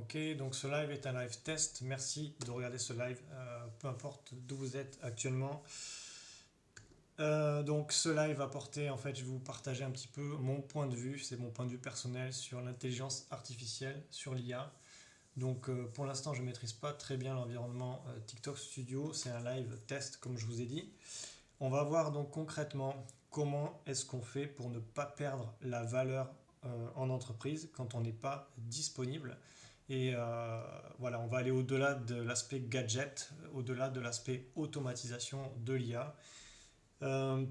Ok, donc ce live est un live test. Merci de regarder ce live, peu importe d'où vous êtes actuellement. Donc ce live va porter, en fait, je vais vous partager un petit peu mon point de vue, c'est mon point de vue personnel sur l'intelligence artificielle, sur l'IA. Donc pour l'instant, je ne maîtrise pas très bien l'environnement TikTok Studio, c'est un live test comme je vous ai dit. On va voir donc concrètement comment est-ce qu'on fait pour ne pas perdre la valeur en entreprise quand on n'est pas disponible. Et voilà, on va aller au-delà de l'aspect gadget, au-delà de l'aspect automatisation de l'IA.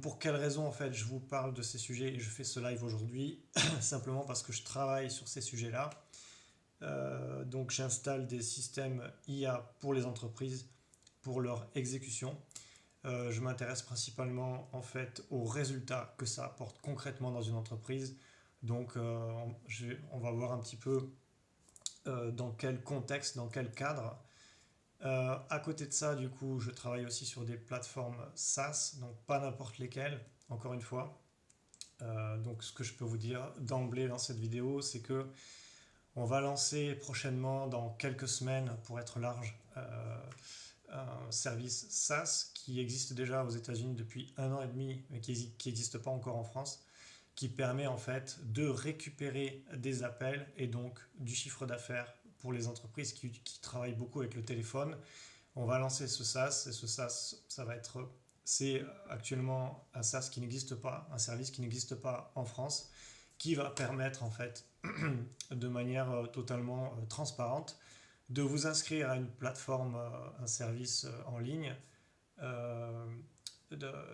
Pour quelles raisons en fait je vous parle de ces sujets et je fais ce live aujourd'hui? Simplement parce que je travaille sur ces sujets-là. Donc j'installe des systèmes IA pour les entreprises, pour leur exécution. Je m'intéresse principalement en fait aux résultats que ça apporte concrètement dans une entreprise. Donc on va voir un petit peu dans quel contexte, dans quel cadre. À côté de ça, du coup, je travaille aussi sur des plateformes SaaS, donc pas n'importe lesquelles, encore une fois. Donc ce que je peux vous dire d'emblée dans cette vidéo, c'est que on va lancer prochainement, dans quelques semaines, pour être large, un service SaaS qui existe déjà aux États-Unis depuis 1 an et demi, mais qui n'existe pas encore en France, qui permet en fait de récupérer des appels et donc du chiffre d'affaires pour les entreprises qui travaillent beaucoup avec le téléphone. On va lancer ce SaaS et ce SaaS, c'est actuellement un SaaS qui n'existe pas, un service qui n'existe pas en France, qui va permettre en fait de manière totalement transparente de vous inscrire à une plateforme, un service en ligne. Euh,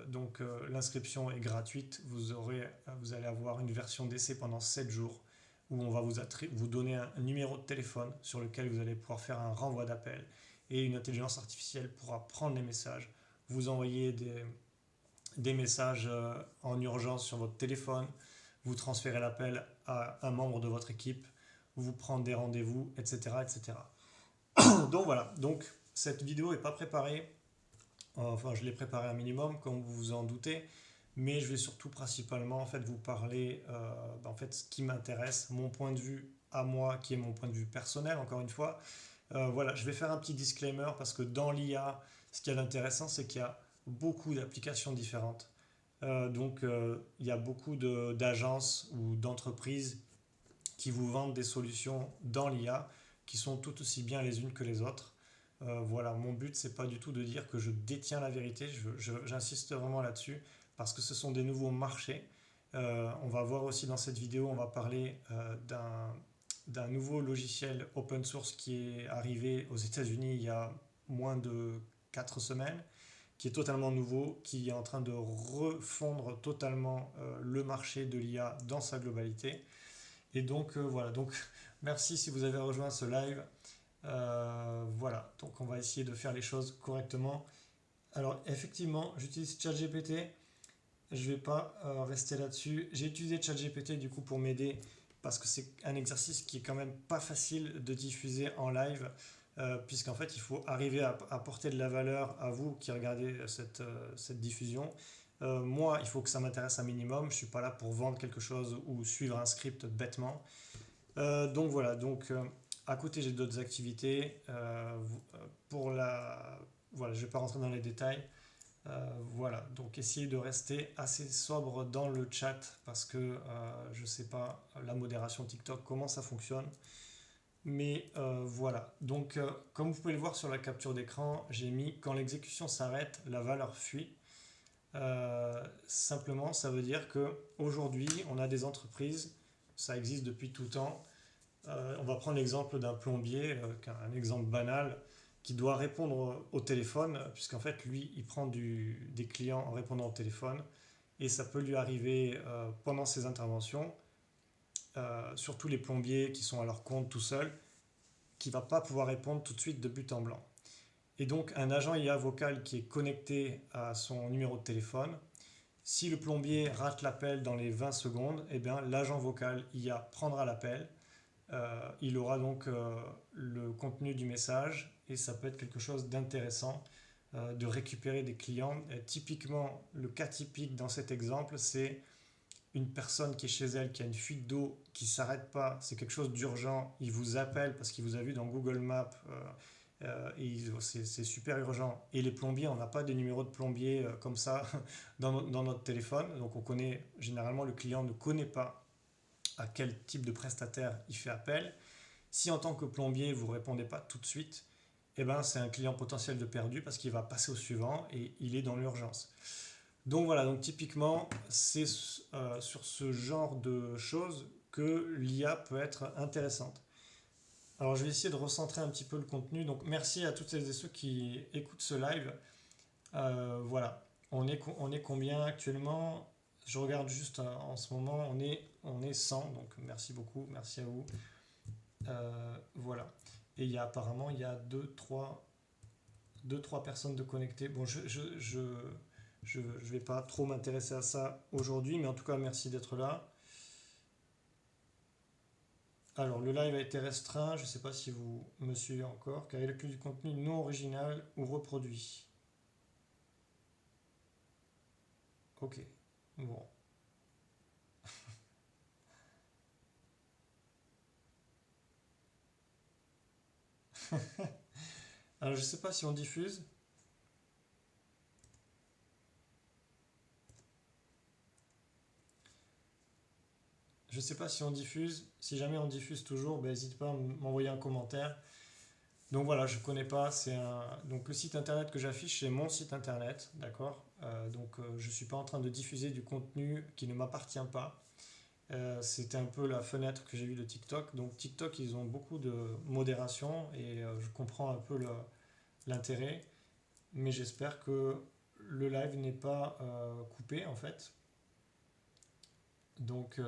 donc l'inscription est gratuite, vous allez avoir une version d'essai pendant 7 jours où on va vous donner un numéro de téléphone sur lequel vous allez pouvoir faire un renvoi d'appel et une intelligence artificielle pourra prendre les messages, vous envoyer des messages en urgence sur votre téléphone, vous transférer l'appel à un membre de votre équipe, vous prendre des rendez-vous, etc. etc. Donc voilà, donc cette vidéo n'est pas préparée, enfin je l'ai préparée un minimum comme vous vous en doutez, mais je vais surtout principalement en fait vous parler en fait ce qui m'intéresse, mon point de vue à moi qui est mon point de vue personnel encore une fois. Voilà, je vais faire un petit disclaimer parce que dans l'IA, ce qui est intéressant c'est qu'il y a beaucoup d'applications différentes. Il y a beaucoup d'agences ou d'entreprises qui vous vendent des solutions dans l'IA qui sont tout aussi bien les unes que les autres. Voilà, mon but, c'est pas du tout de dire que je détiens la vérité, j'insiste vraiment là-dessus, parce que ce sont des nouveaux marchés. On va voir aussi dans cette vidéo, on va parler d'un nouveau logiciel open source qui est arrivé aux États-Unis il y a moins de 4 semaines, qui est totalement nouveau, qui est en train de refondre totalement le marché de l'IA dans sa globalité. Et donc voilà, donc merci si vous avez rejoint ce live. Voilà, donc on va essayer de faire les choses correctement. Alors effectivement, j'utilise ChatGPT. Je ne vais pas rester là-dessus. J'ai utilisé ChatGPT du coup pour m'aider parce que c'est un exercice qui est quand même pas facile de diffuser en live, puisqu'en fait il faut arriver à apporter de la valeur à vous qui regardez cette diffusion. Moi, il faut que ça m'intéresse un minimum. Je ne suis pas là pour vendre quelque chose ou suivre un script bêtement. Donc voilà, à côté j'ai d'autres activités. Pour la... Voilà, je ne vais pas rentrer dans les détails. Voilà, donc essayez de rester assez sobre dans le chat parce que je ne sais pas la modération TikTok, comment ça fonctionne. Mais voilà, donc comme vous pouvez le voir sur la capture d'écran, j'ai mis quand l'exécution s'arrête, la valeur fuit. Simplement, ça veut dire qu'aujourd'hui, on a des entreprises, ça existe depuis tout temps. On va prendre l'exemple d'un plombier, un exemple banal, qui doit répondre au téléphone, puisqu'en fait, lui, il prend des clients en répondant au téléphone, et ça peut lui arriver pendant ses interventions, surtout les plombiers qui sont à leur compte tout seuls, qui ne va pas pouvoir répondre tout de suite de but en blanc. Et donc, un agent IA vocal qui est connecté à son numéro de téléphone, si le plombier rate l'appel dans les 20 secondes, eh bien, l'agent vocal IA prendra l'appel. Il aura donc le contenu du message et ça peut être quelque chose d'intéressant de récupérer des clients. Et typiquement, le cas typique dans cet exemple, c'est une personne qui est chez elle, qui a une fuite d'eau, qui ne s'arrête pas, c'est quelque chose d'urgent, il vous appelle parce qu'il vous a vu dans Google Maps, et c'est super urgent. Et les plombiers, on n'a pas des numéros de plombiers comme ça dans notre téléphone, donc on connaît, généralement le client ne connaît pas à quel type de prestataire il fait appel. Si en tant que plombier, vous ne répondez pas tout de suite, eh ben, c'est un client potentiel de perdu parce qu'il va passer au suivant et il est dans l'urgence. Donc voilà, donc typiquement, c'est sur ce genre de choses que l'IA peut être intéressante. Alors je vais essayer de recentrer un petit peu le contenu. Donc merci à toutes celles et ceux qui écoutent ce live. Voilà, on est combien actuellement? Je regarde juste en ce moment, on est 100, donc merci beaucoup, merci à vous. Voilà. Et apparemment, il y a 2-3 personnes de connectées. Bon, je vais pas trop m'intéresser à ça aujourd'hui, mais en tout cas, merci d'être là. Alors, le live a été restreint, je ne sais pas si vous me suivez encore, car il inclut du contenu non original ou reproduit. Ok, bon. Alors, je ne sais pas si on diffuse. Je ne sais pas si on diffuse. Si jamais on diffuse toujours, ben, n'hésite pas à m'envoyer un commentaire. Donc voilà, je ne connais pas. Donc le site internet que j'affiche, c'est mon site internet, d'accord. Je ne suis pas en train de diffuser du contenu qui ne m'appartient pas. C'était un peu la fenêtre que j'ai vue de TikTok. Donc TikTok, ils ont beaucoup de modération et je comprends un peu l'intérêt. Mais j'espère que le live n'est pas coupé en fait. Donc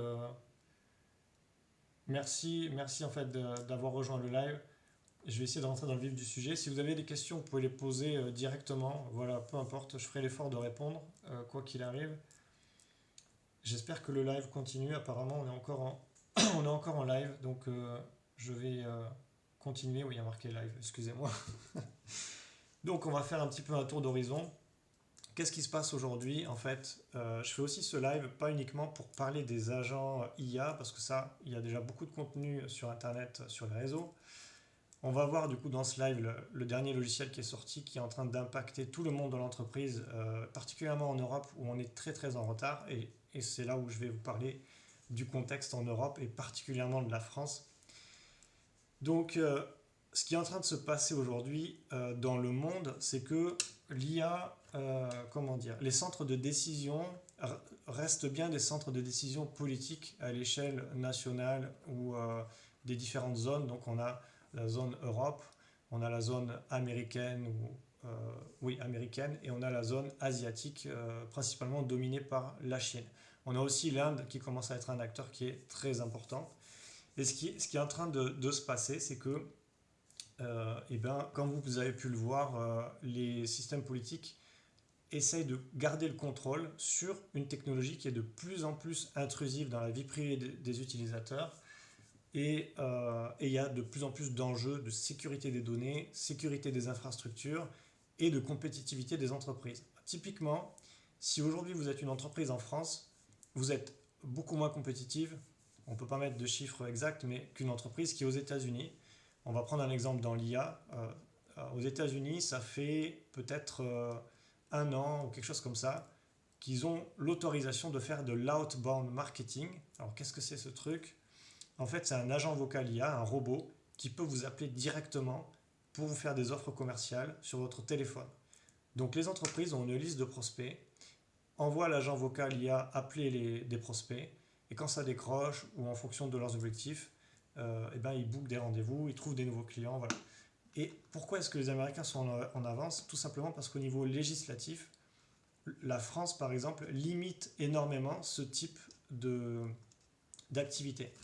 merci en fait d'avoir rejoint le live. Je vais essayer de rentrer dans le vif du sujet. Si vous avez des questions, vous pouvez les poser directement. Voilà, peu importe, je ferai l'effort de répondre, quoi qu'il arrive. J'espère que le live continue. Apparemment, on est encore en live, donc je vais continuer. Oui, il y a marqué live, excusez-moi. Donc, on va faire un petit peu un tour d'horizon. Qu'est-ce qui se passe aujourd'hui? En fait, je fais aussi ce live pas uniquement pour parler des agents IA, parce que ça, il y a déjà beaucoup de contenu sur Internet, sur les réseaux. On va voir du coup dans ce live le dernier logiciel qui est sorti, qui est en train d'impacter tout le monde de l'entreprise, particulièrement en Europe où on est très très en retard. Et c'est là où je vais vous parler du contexte en Europe et particulièrement de la France. Donc ce qui est en train de se passer aujourd'hui dans le monde, c'est que l'IA, comment dire, les centres de décision restent bien des centres de décision politiques à l'échelle nationale ou des différentes zones. Donc on a la zone Europe, on a la zone américaine, américaine, et on a la zone asiatique, principalement dominée par la Chine. On a aussi l'Inde qui commence à être un acteur qui est très important. Et ce qui est en train de se passer, c'est que, comme vous avez pu le voir, les systèmes politiques essayent de garder le contrôle sur une technologie qui est de plus en plus intrusive dans la vie privée des utilisateurs. Et il y a de plus en plus d'enjeux de sécurité des données, sécurité des infrastructures et de compétitivité des entreprises. Typiquement, si aujourd'hui vous êtes une entreprise en France, vous êtes beaucoup moins compétitive, on ne peut pas mettre de chiffres exacts, mais qu'une entreprise qui est aux États-Unis. On va prendre un exemple dans l'IA. Aux États-Unis, ça fait peut-être 1 an ou quelque chose comme ça, qu'ils ont l'autorisation de faire de l'outbound marketing. Alors qu'est-ce que c'est ce truc? En fait, c'est un agent vocal IA, un robot, qui peut vous appeler directement pour vous faire des offres commerciales sur votre téléphone. Donc les entreprises ont une liste de prospects, envoient l'agent vocal IA appeler des prospects, et quand ça décroche, ou en fonction de leurs objectifs, ils bookent des rendez-vous, ils trouvent des nouveaux clients. Voilà. Et pourquoi est-ce que les Américains sont en avance? Tout simplement parce qu'au niveau législatif, la France, par exemple, limite énormément ce type d'activité.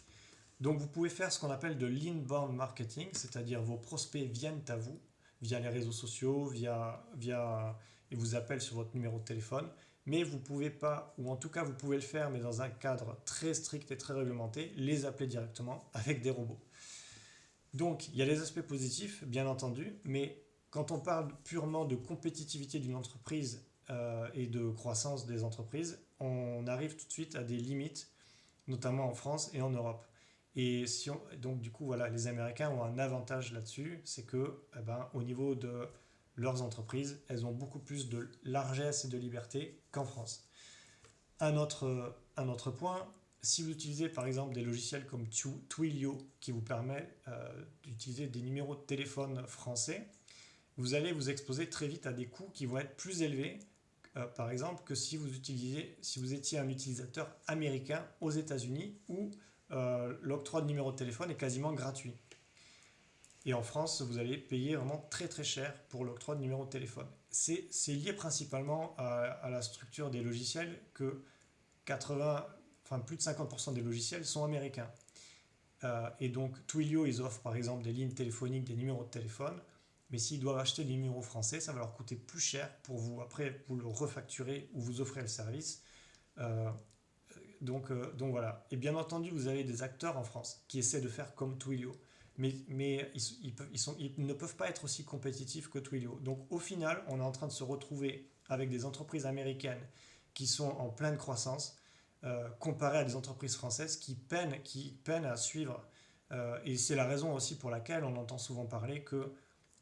Donc vous pouvez faire ce qu'on appelle de l'inbound marketing, c'est-à-dire vos prospects viennent à vous via les réseaux sociaux, ils vous appellent sur votre numéro de téléphone, mais vous ne pouvez pas, ou en tout cas vous pouvez le faire, mais dans un cadre très strict et très réglementé, les appeler directement avec des robots. Donc il y a les aspects positifs, bien entendu, mais quand on parle purement de compétitivité d'une entreprise et de croissance des entreprises, on arrive tout de suite à des limites, notamment en France et en Europe. Et donc du coup, voilà, les Américains ont un avantage là-dessus, c'est que au niveau de leurs entreprises, elles ont beaucoup plus de largesse et de liberté qu'en France. Un autre point, si vous utilisez par exemple des logiciels comme Twilio qui vous permet d'utiliser des numéros de téléphone français, vous allez vous exposer très vite à des coûts qui vont être plus élevés, par exemple, que si vous étiez un utilisateur américain aux États-Unis où l'octroi de numéro de téléphone est quasiment gratuit. Et en France, vous allez payer vraiment très très cher pour l'octroi de numéro de téléphone. C'est lié principalement à la structure des logiciels que plus de 50% des logiciels sont américains. Et donc Twilio, ils offrent par exemple des lignes téléphoniques, des numéros de téléphone, mais s'ils doivent acheter des numéros français, ça va leur coûter plus cher pour vous, après, vous le refacturer ou vous offrir le service. Donc voilà. Et bien entendu, vous avez des acteurs en France qui essaient de faire comme Twilio. Mais ils ne peuvent pas être aussi compétitifs que Twilio. Donc au final, on est en train de se retrouver avec des entreprises américaines qui sont en pleine croissance, comparées à des entreprises françaises qui peinent à suivre. Et c'est la raison aussi pour laquelle on entend souvent parler que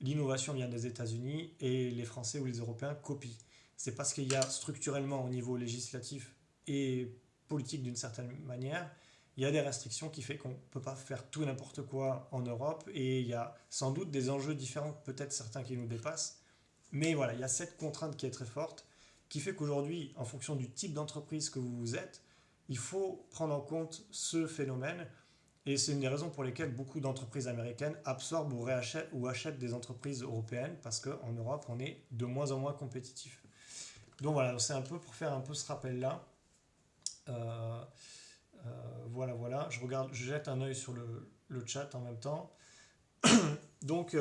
l'innovation vient des États-Unis et les Français ou les Européens copient. C'est parce qu'il y a structurellement au niveau législatif et politique d'une certaine manière, il y a des restrictions qui fait qu'on ne peut pas faire tout et n'importe quoi en Europe et il y a sans doute des enjeux différents, peut-être certains qui nous dépassent. Mais voilà, il y a cette contrainte qui est très forte qui fait qu'aujourd'hui, en fonction du type d'entreprise que vous êtes, il faut prendre en compte ce phénomène et c'est une des raisons pour lesquelles beaucoup d'entreprises américaines absorbent ou achètent des entreprises européennes parce qu'en Europe, on est de moins en moins compétitif. Donc voilà, c'est un peu pour faire un peu ce rappel-là. Voilà. Je jette un œil sur le chat en même temps. Donc,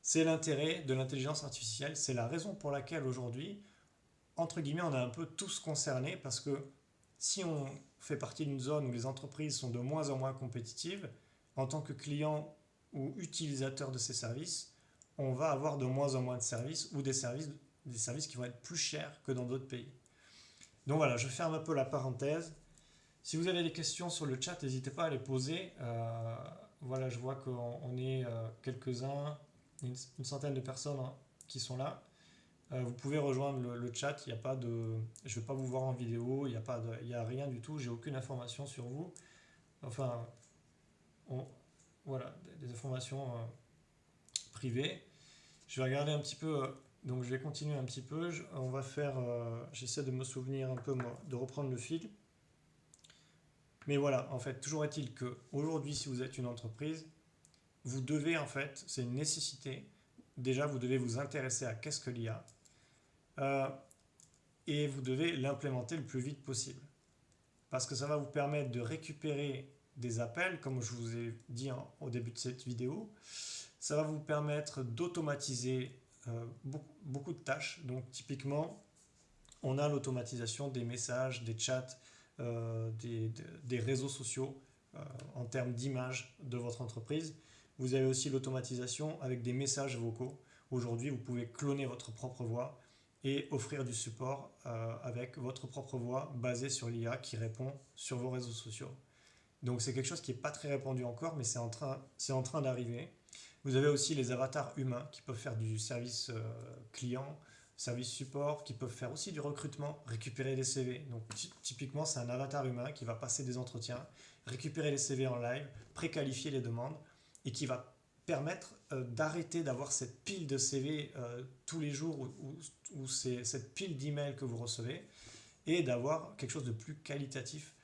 c'est l'intérêt de l'intelligence artificielle. C'est la raison pour laquelle aujourd'hui, entre guillemets, on est un peu tous concernés parce que si on fait partie d'une zone où les entreprises sont de moins en moins compétitives, en tant que client ou utilisateur de ces services, on va avoir de moins en moins de services ou des services qui vont être plus chers que dans d'autres pays. Donc voilà, je ferme un peu la parenthèse. Si vous avez des questions sur le chat, n'hésitez pas à les poser. Voilà, je vois qu'on est quelques-uns, une centaine de personnes qui sont là. Vous pouvez rejoindre le chat. Il y a pas de, je ne vais pas vous voir en vidéo. Il y a rien du tout. J'ai aucune information sur vous. Enfin, voilà, des informations privées. Je vais regarder un petit peu. Donc je vais continuer un petit peu. On va faire. J'essaie de me souvenir un peu de reprendre le fil. Mais voilà, en fait, toujours est-il qu'aujourd'hui, si vous êtes une entreprise, vous devez, en fait, c'est une nécessité, déjà, vous devez vous intéresser à qu'est-ce que l'IA, et vous devez l'implémenter le plus vite possible. Parce que ça va vous permettre de récupérer des appels, comme je vous ai dit au début de cette vidéo. Ça va vous permettre d'automatiser beaucoup de tâches. Donc, typiquement, on a l'automatisation des messages, des chats, des réseaux sociaux en termes d'image de votre entreprise. Vous avez aussi l'automatisation avec des messages vocaux. Aujourd'hui, vous pouvez cloner votre propre voix et offrir du support avec votre propre voix basée sur l'IA qui répond sur vos réseaux sociaux. Donc c'est quelque chose qui n'est pas très répandu encore, mais c'est en train d'arriver. Vous avez aussi les avatars humains qui peuvent faire du service client, service support, qui peuvent faire aussi du recrutement, récupérer des CV. Donc typiquement, c'est un avatar humain qui va passer des entretiens, récupérer les CV en live, préqualifier les demandes et qui va permettre d'arrêter d'avoir cette pile de CV tous les jours ou cette pile d'emails que vous recevez et d'avoir quelque chose de plus qualitatif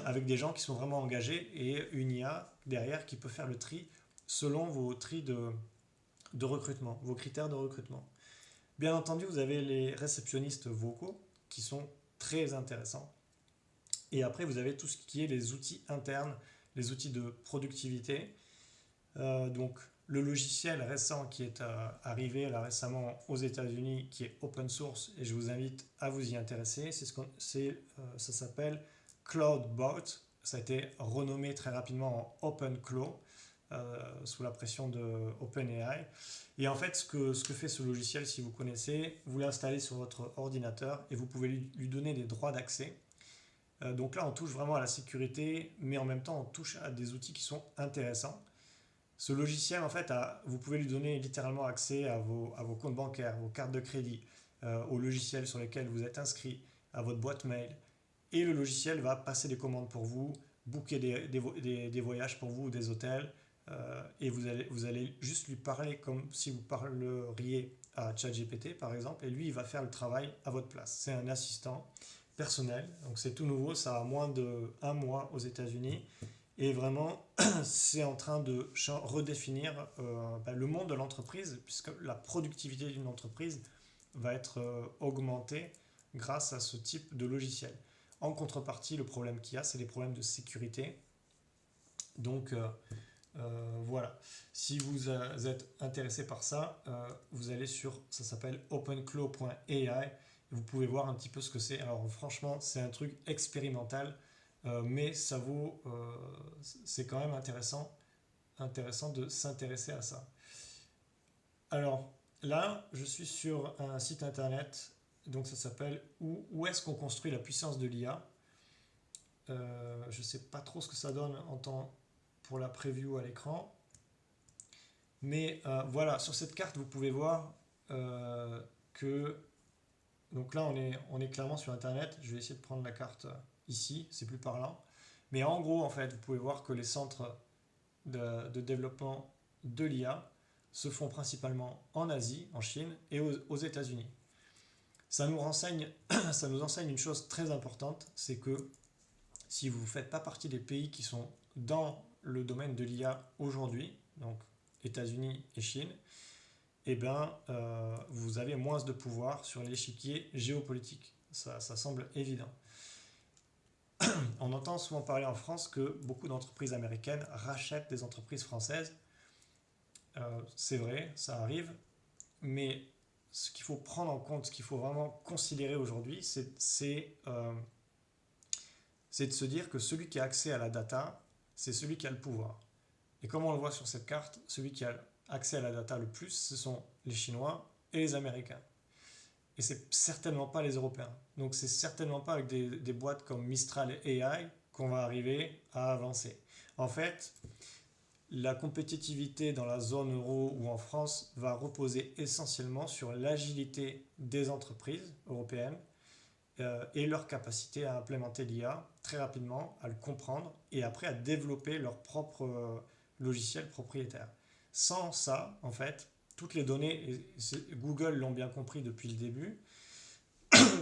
avec des gens qui sont vraiment engagés et une IA derrière qui peut faire le tri selon vos tris de recrutement, vos critères de recrutement. Bien entendu, vous avez les réceptionnistes vocaux qui sont très intéressants. Et après, vous avez tout ce qui est les outils internes, les outils de productivité. Donc, le logiciel récent qui est arrivé là récemment aux États-Unis, qui est open source, et je vous invite à vous y intéresser, ça s'appelle CloudBot. Ça a été renommé très rapidement en OpenClaw. sous la pression de OpenAI. Et en fait, ce que fait ce logiciel, si vous connaissez, vous l'installez sur votre ordinateur et vous pouvez lui donner des droits d'accès. Donc là, on touche vraiment à la sécurité, mais en même temps, on touche à des outils qui sont intéressants. Ce logiciel, en fait, vous pouvez lui donner littéralement accès à vos comptes bancaires, vos cartes de crédit, aux logiciels sur lesquels vous êtes inscrit, à votre boîte mail. Et le logiciel va passer des commandes pour vous, booker des voyages pour vous, des hôtels, et vous allez juste lui parler comme si vous parleriez à ChatGPT, par exemple, et lui, il va faire le travail à votre place. C'est un assistant personnel, donc c'est tout nouveau, ça a moins d'1 mois aux États-Unis. Et vraiment, c'est en train de redéfinir le monde de l'entreprise, puisque la productivité d'une entreprise va être augmentée grâce à ce type de logiciel. En contrepartie, le problème qu'il y a, c'est les problèmes de sécurité. Donc voilà, si vous êtes intéressé par ça, vous allez ça s'appelle openclaw.ai. Vous pouvez voir un petit peu ce que c'est. Alors franchement, c'est un truc expérimental. Mais c'est quand même intéressant de s'intéresser à ça. Alors là, je suis sur un site internet, donc ça s'appelle Où est-ce qu'on construit la puissance de l'IA. Je ne sais pas trop ce que ça donne pour la preview à l'écran. Mais voilà, sur cette carte, vous pouvez voir que... Donc là, on est clairement sur internet. Je vais essayer de prendre la carte ici, c'est plus parlant. Mais en gros, en fait, vous pouvez voir que les centres de développement de l'IA se font principalement en Asie, en Chine et aux États-Unis. Ça nous enseigne une chose très importante, c'est que si vous ne faites pas partie des pays qui sont dans le domaine de l'IA aujourd'hui, donc États-Unis et Chine, eh bien, vous avez moins de pouvoir sur l'échiquier géopolitique. Ça semble évident. On entend souvent parler en France que beaucoup d'entreprises américaines rachètent des entreprises françaises. C'est vrai, ça arrive, mais ce qu'il faut prendre en compte, ce qu'il faut vraiment considérer aujourd'hui, c'est de se dire que celui qui a accès à la data, c'est celui qui a le pouvoir. Et comme on le voit sur cette carte, celui qui a accès à la data le plus, ce sont les Chinois et les Américains. Et c'est certainement pas les Européens. Donc c'est certainement pas avec des boîtes comme Mistral et AI qu'on va arriver à avancer. En fait, la compétitivité dans la zone euro ou en France va reposer essentiellement sur l'agilité des entreprises européennes et leur capacité à implémenter l'IA très rapidement, à le comprendre et après à développer leur propre logiciel propriétaire. Sans ça, en fait, toutes les données, et Google l'ont bien compris depuis le début,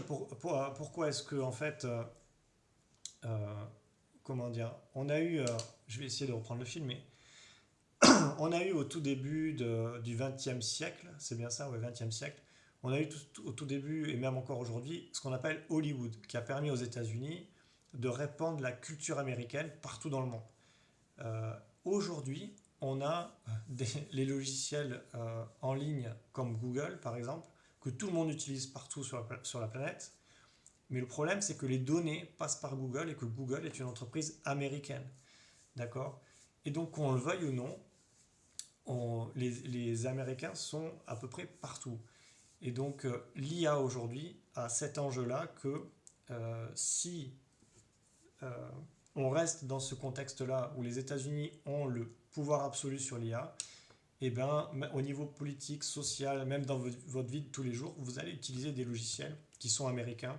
pourquoi est-ce que, en fait, comment dire, on a eu, je vais essayer de reprendre le film, mais on a eu au tout début du XXe siècle, c'est bien ça, ouais, XXe siècle, on a eu au tout début, et même encore aujourd'hui, ce qu'on appelle Hollywood, qui a permis aux États-Unis de répandre la culture américaine partout dans le monde. Aujourd'hui, on a les logiciels en ligne comme Google, par exemple, que tout le monde utilise partout sur la planète. Mais le problème, c'est que les données passent par Google et que Google est une entreprise américaine. D'accord? Et donc, qu'on le veuille ou non, les Américains sont à peu près partout. Et donc, l'IA aujourd'hui a cet enjeu-là que si on reste dans ce contexte-là où les États-Unis ont le pouvoir absolu sur l'IA, et bien, au niveau politique, social, même dans votre vie de tous les jours, vous allez utiliser des logiciels qui sont américains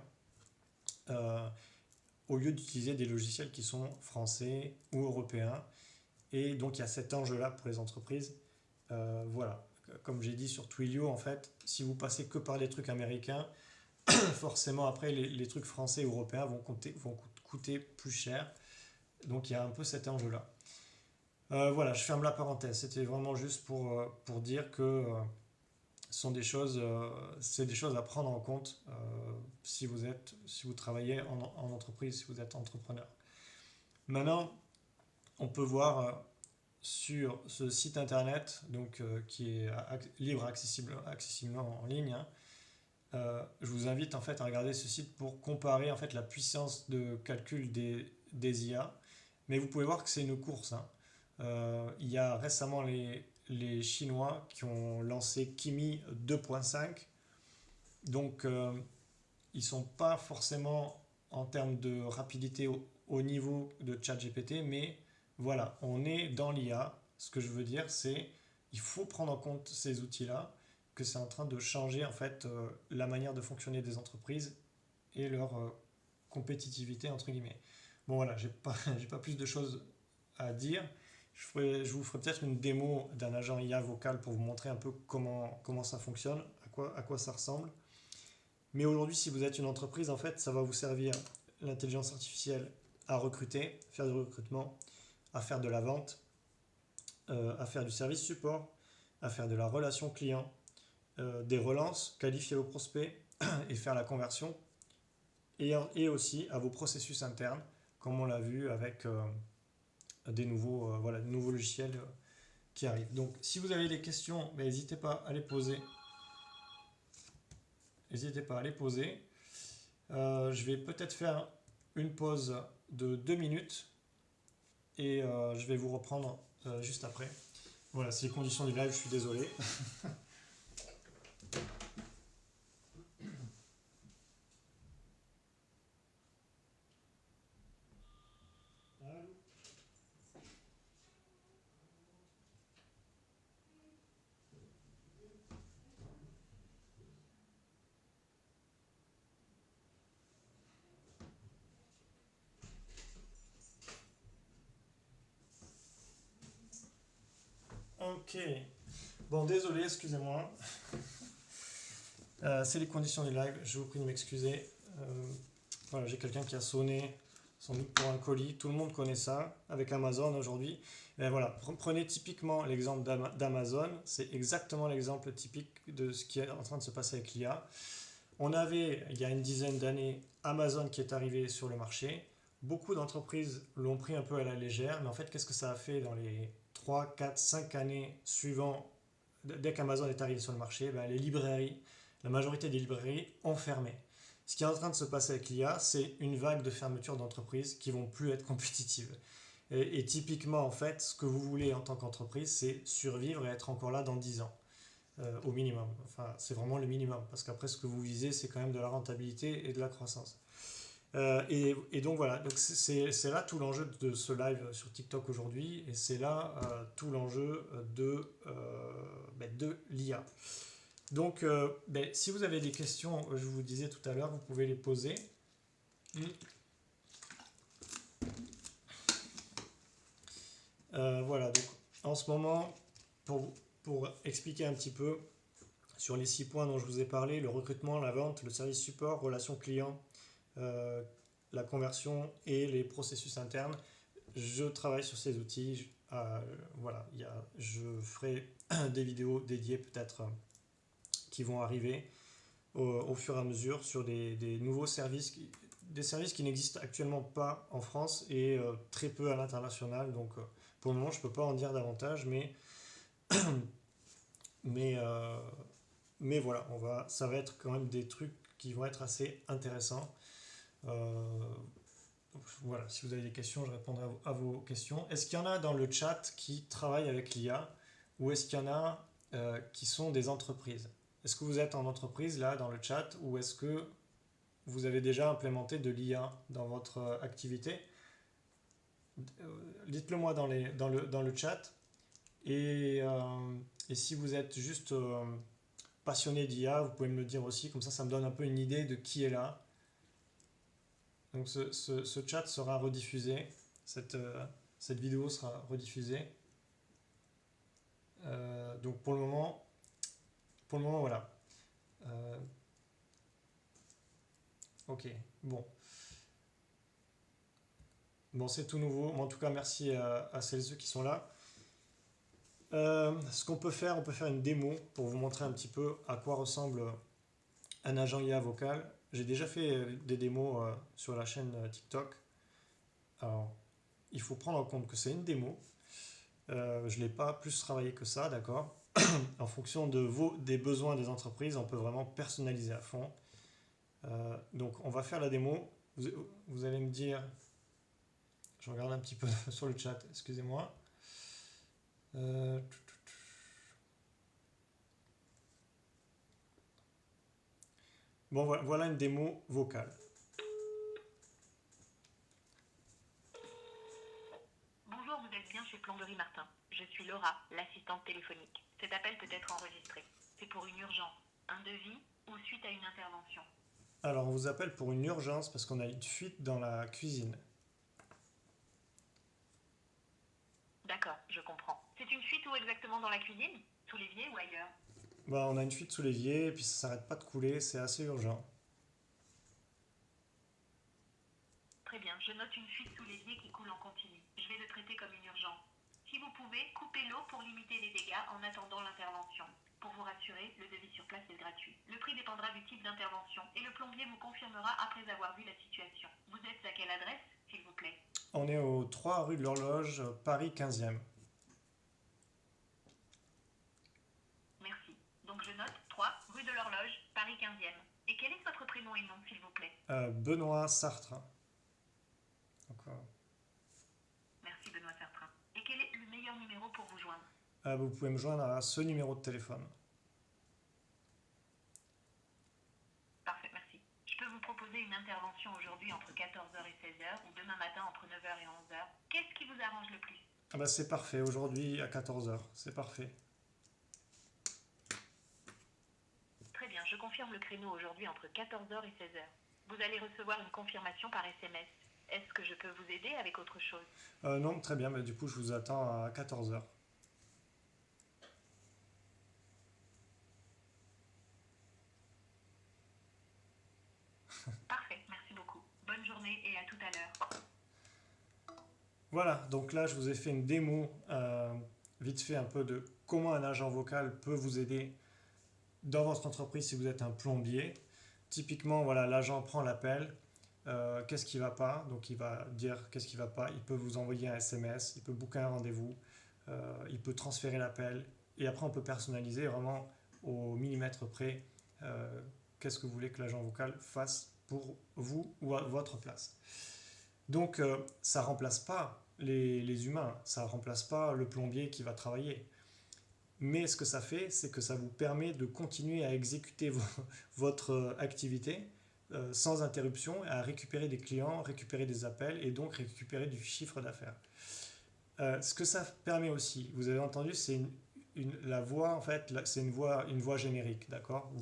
au lieu d'utiliser des logiciels qui sont français ou européens. Et donc, il y a cet enjeu-là pour les entreprises. Voilà. Comme j'ai dit sur Twilio, en fait, si vous passez que par les trucs américains, forcément, après, les trucs français et européens vont coûter plus cher. Donc, il y a un peu cet enjeu-là. Voilà, je ferme la parenthèse. C'était vraiment juste pour dire que c'est des choses à prendre en compte si vous travaillez en entreprise, si vous êtes entrepreneur. Maintenant, on peut voir sur ce site internet, donc, qui est libre, accessiblement en ligne, hein, je vous invite en fait à regarder ce site pour comparer en fait la puissance de calcul des IA. Mais vous pouvez voir que c'est une course, hein. Il y a récemment les Chinois qui ont lancé Kimi 2.5. Donc, ils ne sont pas forcément en termes de rapidité au niveau de ChatGPT, mais voilà, on est dans l'IA. Ce que je veux dire, c'est il faut prendre en compte ces outils-là, que c'est en train de changer en fait la manière de fonctionner des entreprises et leur compétitivité entre guillemets. Bon voilà, j'ai pas plus de choses à dire. Je vous ferai peut-être une démo d'un agent IA vocal pour vous montrer un peu comment ça fonctionne, à quoi ça ressemble. Mais aujourd'hui, si vous êtes une entreprise, en fait, ça va vous servir l'intelligence artificielle à recruter, faire du recrutement, à faire de la vente, à faire du service support, à faire de la relation client, des relances, qualifier vos prospects et faire la conversion, et aussi à vos processus internes, comme on l'a vu avec de nouveaux logiciels qui arrivent. Donc, si vous avez des questions, ben, n'hésitez pas à les poser. N'hésitez pas à les poser. Je vais peut-être faire une pause de 2 minutes et je vais vous reprendre juste après. Voilà, c'est les conditions du live, je suis désolé. Ok. Bon, désolé, excusez-moi. C'est les conditions du live, je vous prie de m'excuser. Voilà, j'ai quelqu'un qui a sonné, sans doute pour un colis. Tout le monde connaît ça avec Amazon aujourd'hui. Et voilà, prenez typiquement l'exemple d'Amazon. C'est exactement l'exemple typique de ce qui est en train de se passer avec l'IA. On avait, il y a une dizaine d'années, Amazon qui est arrivé sur le marché. Beaucoup d'entreprises l'ont pris un peu à la légère, mais en fait, qu'est-ce que ça a fait dans les 3, 4, 5 années suivant, dès qu'Amazon est arrivé sur le marché, ben, les librairies, la majorité des librairies ont fermé. Ce qui est en train de se passer avec l'IA, c'est une vague de fermetures d'entreprises qui vont plus être compétitives. Et typiquement, en fait, ce que vous voulez en tant qu'entreprise, c'est survivre et être encore là dans 10 ans, au minimum. Enfin, c'est vraiment le minimum, parce qu'après, ce que vous visez, c'est quand même de la rentabilité et de la croissance. Et donc voilà, donc c'est là tout l'enjeu de ce live sur TikTok aujourd'hui, et c'est là tout l'enjeu de l'IA. Donc, si vous avez des questions, je vous disais tout à l'heure, vous pouvez les poser. Voilà, donc en ce moment, pour expliquer un petit peu sur les 6 points dont je vous ai parlé, le recrutement, la vente, le service support, relation client, euh, la conversion et les processus internes, je travaille sur ces outils. Voilà, je ferai des vidéos dédiées peut-être qui vont arriver au fur et à mesure sur des nouveaux services, des services qui n'existent actuellement pas en France et très peu à l'international. Donc pour le moment, je ne peux pas en dire davantage, mais, euh, mais voilà, ça va être quand même des trucs qui vont être assez intéressants. Euh, voilà, si vous avez des questions, je répondrai à vos questions. Est-ce qu'il y en a dans le chat qui travaillent avec l'IA ou est-ce qu'il y en a qui sont des entreprises? Est-ce que vous êtes en entreprise là dans le chat ou est-ce que vous avez déjà implémenté de l'IA dans votre activité? Dites-le moi dans le chat. Et si vous êtes juste passionné d'IA, vous pouvez me le dire aussi, comme ça me donne un peu une idée de qui est là. Donc ce chat sera rediffusé, cette vidéo sera rediffusée. Donc pour le moment voilà. Ok, bon. Bon, c'est tout nouveau, mais en tout cas, merci à celles et ceux qui sont là. Ce qu'on peut faire, on peut faire une démo pour vous montrer un petit peu à quoi ressemble un agent IA vocal. J'ai déjà fait des démos sur la chaîne TikTok. Alors, il faut prendre en compte que c'est une démo. Je ne l'ai pas plus travaillé que ça, d'accord. En fonction des besoins des entreprises, on peut vraiment personnaliser à fond. Donc, on va faire la démo. Vous allez me dire, je regarde un petit peu sur le chat, excusez-moi. Euh, Bon, voilà une démo vocale. Bonjour, vous êtes bien chez Plomberie Martin. Je suis Laura, l'assistante téléphonique. Cet appel peut être enregistré. C'est pour une urgence, un devis ou suite à une intervention. Alors, on vous appelle pour une urgence parce qu'on a une fuite dans la cuisine. D'accord, je comprends. C'est une fuite où exactement dans la cuisine? Sous l'évier ou ailleurs? Bah, on a une fuite sous l'évier et puis ça s'arrête pas de couler, c'est assez urgent. Très bien, je note une fuite sous l'évier qui coule en continu. Je vais le traiter comme une urgence. Si vous pouvez, coupez l'eau pour limiter les dégâts en attendant l'intervention. Pour vous rassurer, le devis sur place est gratuit. Le prix dépendra du type d'intervention et le plombier vous confirmera après avoir vu la situation. Vous êtes à quelle adresse, s'il vous plaît? On est au 3 rue de l'Horloge, Paris 15e. Merci. Donc je note 3 rue de l'Horloge, Paris 15e. Et quel est votre prénom et nom, s'il vous plaît? Benoît Sartre. Donc, Merci Benoît Sartrin. Et quel est le meilleur numéro pour vous joindre? vous pouvez me joindre à ce numéro de téléphone. Parfait, merci. Je peux vous proposer une intervention aujourd'hui entre 14 heures et 16 heures ou demain matin entre 9 heures et 11 heures. Qu'est-ce qui vous arrange le plus? Ah bah c'est parfait, aujourd'hui à 14 heures, c'est parfait. Très bien, je confirme le créneau aujourd'hui entre 14 heures et 16 heures. Vous allez recevoir une confirmation par SMS. Est-ce que je peux vous aider avec autre chose? Non, très bien, mais du coup je vous attends à 14 heures. Parfait, merci beaucoup. Bonne journée et à tout à l'heure. Voilà, donc là je vous ai fait une démo vite fait un peu de comment un agent vocal peut vous aider dans votre entreprise si vous êtes un plombier. Typiquement, voilà, l'agent prend l'appel, qu'est-ce qui ne va pas, donc il va dire qu'est-ce qui ne va pas, il peut vous envoyer un SMS, il peut booker un rendez-vous, il peut transférer l'appel, et après on peut personnaliser vraiment au millimètre près qu'est-ce que vous voulez que l'agent vocal fasse pour vous ou à votre place. Donc ça ne remplace pas les humains, ça ne remplace pas le plombier qui va travailler. Mais ce que ça fait, c'est que ça vous permet de continuer à exécuter votre activité sans interruption, à récupérer des clients, récupérer des appels et donc récupérer du chiffre d'affaires. Ce que ça permet aussi, vous avez entendu, c'est la voix, en fait, c'est une voix générique, d'accord?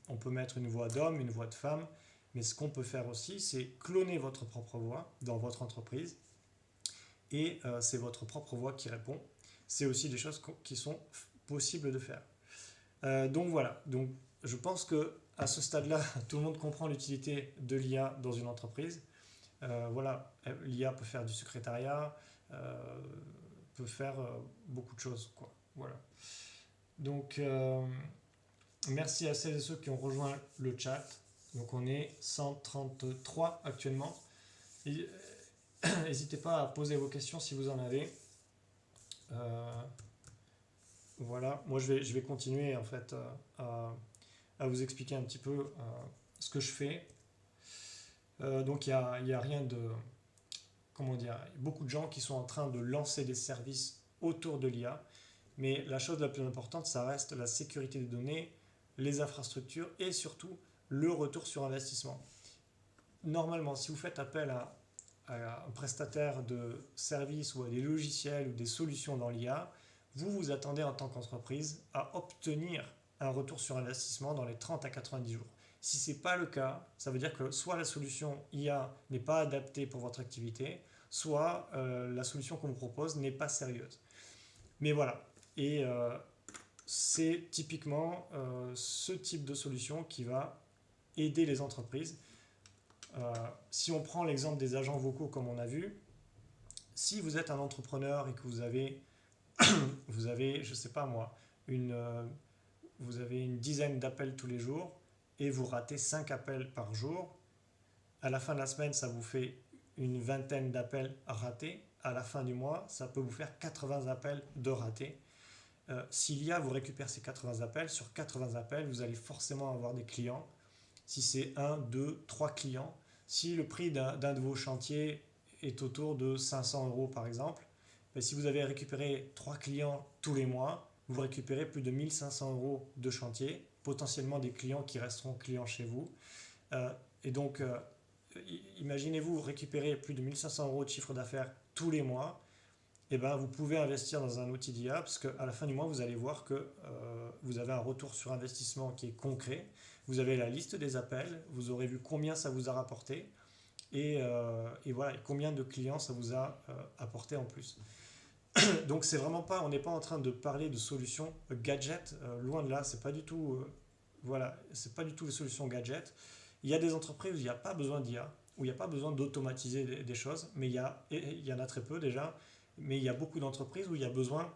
On peut mettre une voix d'homme, une voix de femme, mais ce qu'on peut faire aussi, c'est cloner votre propre voix dans votre entreprise et c'est votre propre voix qui répond. C'est aussi des choses qui sont possibles de faire. Donc voilà, donc, je pense que à ce stade-là, tout le monde comprend l'utilité de l'IA dans une entreprise. Voilà, l'IA peut faire du secrétariat, peut faire beaucoup de choses, quoi. Voilà. Donc, merci à celles et ceux qui ont rejoint le chat. Donc, on est 133 actuellement. N'hésitez pas à poser vos questions si vous en avez. Voilà, moi je vais continuer en fait à vous expliquer un petit peu ce que je fais. Donc il y a rien de, comment dire, beaucoup de gens qui sont en train de lancer des services autour de l'IA, mais la chose la plus importante, ça reste la sécurité des données, les infrastructures et surtout le retour sur investissement. Normalement, si vous faites appel à un prestataire de services ou à des logiciels ou des solutions dans l'IA, vous vous attendez en tant qu'entreprise à obtenir un retour sur investissement dans les 30 à 90 jours. Si ce n'est pas le cas, ça veut dire que soit la solution IA n'est pas adaptée pour votre activité, soit la solution qu'on vous propose n'est pas sérieuse. Mais voilà, et c'est typiquement ce type de solution qui va aider les entreprises. Si on prend l'exemple des agents vocaux comme on a vu, si vous êtes un entrepreneur et que vous avez, je sais pas moi, vous avez une dizaine d'appels tous les jours et vous ratez 5 appels par jour, à la fin de la semaine, ça vous fait une vingtaine d'appels ratés. À la fin du mois, ça peut vous faire 80 appels de ratés. Si l'IA vous récupère ces 80 appels, sur 80 appels, vous allez forcément avoir des clients. Si c'est 1, 2, 3 clients, si le prix d'un de vos chantiers est autour de 500 € par exemple, ben, si vous avez récupéré 3 clients tous les mois, vous récupérez plus de 1500 € de chantier, potentiellement des clients qui resteront clients chez vous. Et donc, imaginez-vous récupérer plus de 1500 € de chiffre d'affaires tous les mois. Et ben, vous pouvez investir dans un outil d'IA parce qu'à la fin du mois, vous allez voir que vous avez un retour sur investissement qui est concret. Vous avez la liste des appels, vous aurez vu combien ça vous a rapporté et voilà, et combien de clients ça vous a apporté en plus. Donc c'est vraiment pas, on n'est pas en train de parler de solutions gadget, loin de là, c'est pas du tout, voilà, c'est pas du tout les solutions gadget. Il y a des entreprises où il n'y a pas besoin d'IA, où il n'y a pas besoin d'automatiser des choses, mais il y en a très peu déjà, mais il y a beaucoup d'entreprises où il y a besoin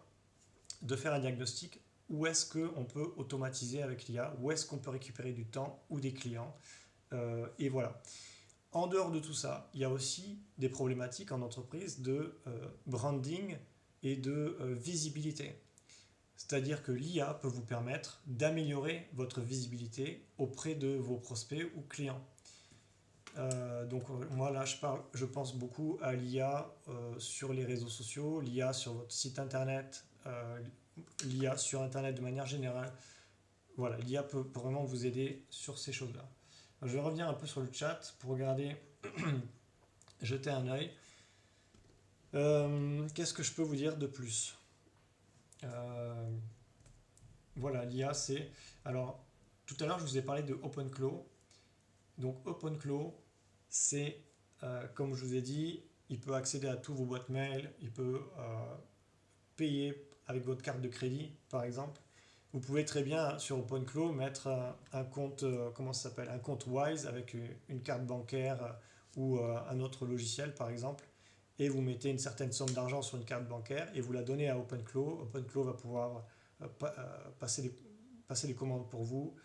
de faire un diagnostic. Où est-ce qu'on peut automatiser avec l'IA? Où est-ce qu'on peut récupérer du temps ou des clients? Et voilà. En dehors de tout ça, il y a aussi des problématiques en entreprise de branding et de visibilité. C'est-à-dire que l'IA peut vous permettre d'améliorer votre visibilité auprès de vos prospects ou clients. Donc moi là je pense beaucoup à l'IA sur les réseaux sociaux, l'IA sur votre site internet, l'IA sur internet de manière générale. Voilà, l'IA peut vraiment vous aider sur ces choses-là. Je vais revenir un peu sur le chat pour regarder, jeter un œil. Qu'est-ce que je peux vous dire de plus? Voilà, l'IA c'est... Alors, tout à l'heure je vous ai parlé de OpenClaw. Donc OpenClaw, c'est, comme je vous ai dit, il peut accéder à tous vos boîtes mail, il peut payer avec votre carte de crédit, par exemple. Vous pouvez très bien, sur OpenClaw, mettre un compte, comment ça s'appelle, un compte Wise avec une carte bancaire ou un autre logiciel, par exemple, et vous mettez une certaine somme d'argent sur une carte bancaire et vous la donnez à OpenClaw. OpenClaw va pouvoir passer les commandes pour vous.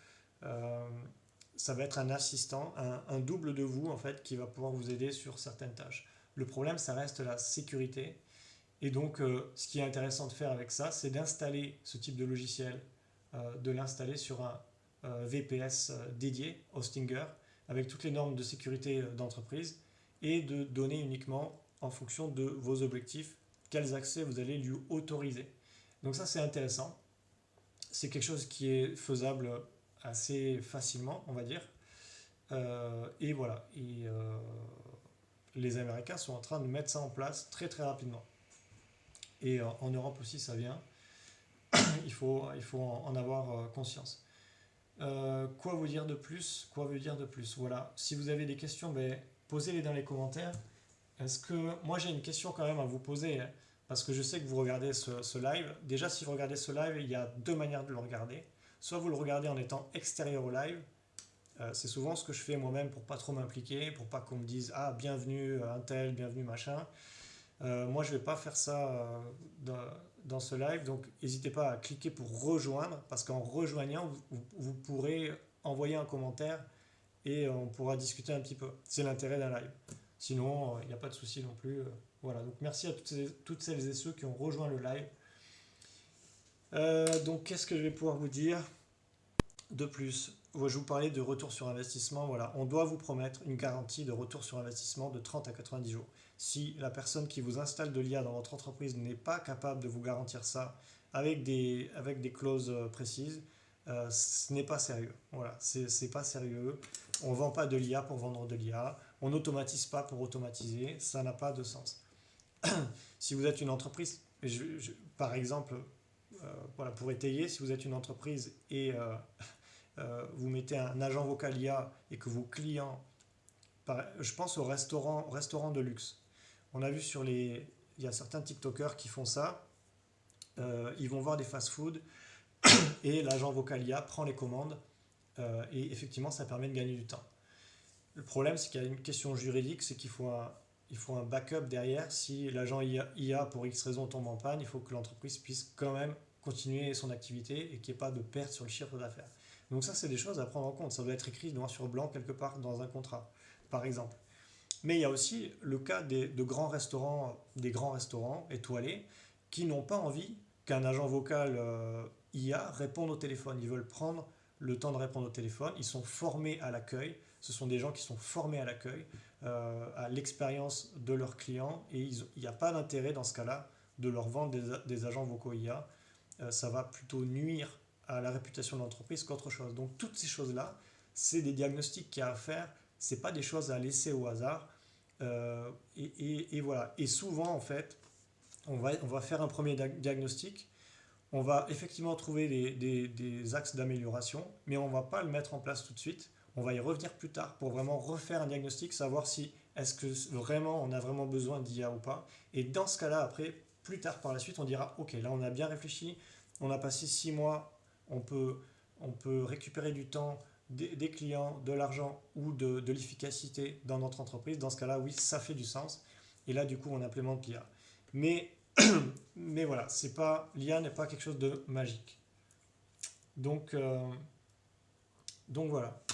Ça va être un assistant, un double de vous, en fait, qui va pouvoir vous aider sur certaines tâches. Le problème, ça reste la sécurité. Et donc, ce qui est intéressant de faire avec ça, c'est d'installer ce type de logiciel, de l'installer sur un VPS dédié, Hostinger, avec toutes les normes de sécurité d'entreprise, et de donner uniquement, en fonction de vos objectifs, quels accès vous allez lui autoriser. Donc ça, c'est intéressant. C'est quelque chose qui est faisable assez facilement, on va dire. Et voilà. Et les Américains sont en train de mettre ça en place très très rapidement. Et en Europe aussi, ça vient. il faut en avoir conscience. Quoi vous dire de plus? Quoi vous dire de plus? Voilà. Si vous avez des questions, ben, posez-les dans les commentaires. Est-ce que moi j'ai une question quand même à vous poser, hein, parce que je sais que vous regardez ce live. Déjà, si vous regardez ce live, il y a deux manières de le regarder. Soit vous le regardez en étant extérieur au live. C'est souvent ce que je fais moi-même pour pas trop m'impliquer, pour pas qu'on me dise ah bienvenue un tel, bienvenue machin. Moi je vais pas faire ça dans ce live, donc n'hésitez pas à cliquer pour rejoindre, parce qu'en rejoignant vous pourrez envoyer un commentaire et on pourra discuter un petit peu. C'est l'intérêt d'un live. Sinon il n'y a pas de souci non plus. Voilà, donc merci à toutes celles et ceux qui ont rejoint le live. Donc qu'est-ce que je vais pouvoir vous dire de plus? Je vous parlais de retour sur investissement. Voilà, on doit vous promettre une garantie de retour sur investissement de 30 à 90 jours. Si la personne qui vous installe de l'IA dans votre entreprise n'est pas capable de vous garantir ça avec des clauses précises, ce n'est pas sérieux. Voilà, c'est pas sérieux. On ne vend pas de l'IA pour vendre de l'IA. On n'automatise pas pour automatiser. Ça n'a pas de sens. Si vous êtes une entreprise, par exemple, voilà, pour étayer, si vous êtes une entreprise et vous mettez un agent vocal IA et que vos clients, je pense aux restaurants de luxe. On a vu il y a certains TikTokers qui font ça. Ils vont voir des fast-food et l'agent vocal IA prend les commandes et effectivement ça permet de gagner du temps. Le problème c'est qu'il y a une question juridique, c'est qu'il faut un backup derrière. Si l'agent IA pour X raison tombe en panne, il faut que l'entreprise puisse quand même continuer son activité et qu'il n'y ait pas de perte sur le chiffre d'affaires. Donc ça, c'est des choses à prendre en compte. Ça doit être écrit noir sur blanc quelque part dans un contrat, par exemple. Mais il y a aussi le cas des grands restaurants étoilés qui n'ont pas envie qu'un agent vocal IA réponde au téléphone. Ils veulent prendre le temps de répondre au téléphone. Ils sont formés à l'accueil. Ce sont des gens qui sont formés à l'accueil, à l'expérience de leurs clients. Et il n'y a pas d'intérêt dans ce cas-là de leur vendre des agents vocaux IA. Ça va plutôt nuire à la réputation de l'entreprise qu'autre chose. Donc toutes ces choses-là, c'est des diagnostics qu'il y a à faire, c'est pas des choses à laisser au hasard. Et voilà. Et souvent, en fait, on va faire un premier diagnostic, on va effectivement trouver des axes d'amélioration, mais on ne va pas le mettre en place tout de suite. On va y revenir plus tard pour vraiment refaire un diagnostic, savoir si est-ce que vraiment on a vraiment besoin d'IA ou pas. Et dans ce cas-là, après, plus tard par la suite, on dira ok, là on a bien réfléchi, on a passé 6 mois, on peut récupérer du temps, des clients, de l'argent ou de l'efficacité dans notre entreprise. Dans ce cas-là, oui, ça fait du sens. Et là, du coup, on implémente l'IA. Mais mais voilà, l'IA n'est pas quelque chose de magique. Donc, voilà.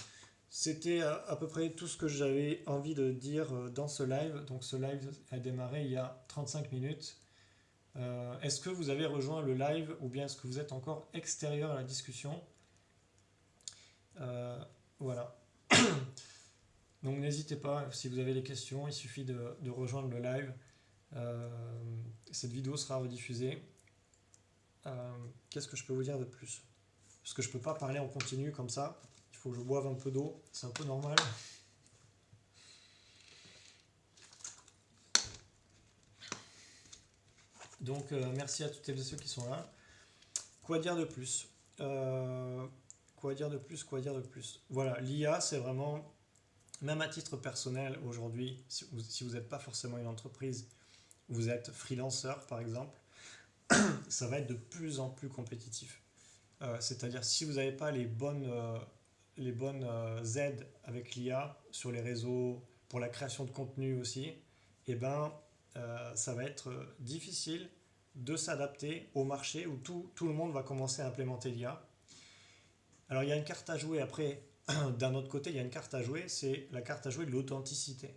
C'était à peu près tout ce que j'avais envie de dire dans ce live. Donc ce live a démarré il y a 35 minutes. Est-ce que vous avez rejoint le live ou bien est-ce que vous êtes encore extérieur à la discussion? Voilà. Donc n'hésitez pas, si vous avez des questions, il suffit de rejoindre le live. Cette vidéo sera rediffusée. Qu'est-ce que je peux vous dire de plus? Parce que je ne peux pas parler en continu comme ça. Il faut que je boive un peu d'eau. C'est un peu normal. Donc merci à toutes et ceux qui sont là. Quoi dire de plus? Quoi dire de plus? Quoi dire de plus? Voilà, l'IA, c'est vraiment, même à titre personnel aujourd'hui, si vous n'êtes pas forcément une entreprise, vous êtes freelanceur par exemple, ça va être de plus en plus compétitif. C'est-à-dire si vous n'avez pas les bonnes aides avec l'IA sur les réseaux, pour la création de contenu aussi, eh ben, ça va être difficile de s'adapter au marché où tout le monde va commencer à implémenter l'IA. Alors il y a une carte à jouer après, d'un autre côté, il y a une carte à jouer, c'est la carte à jouer de l'authenticité.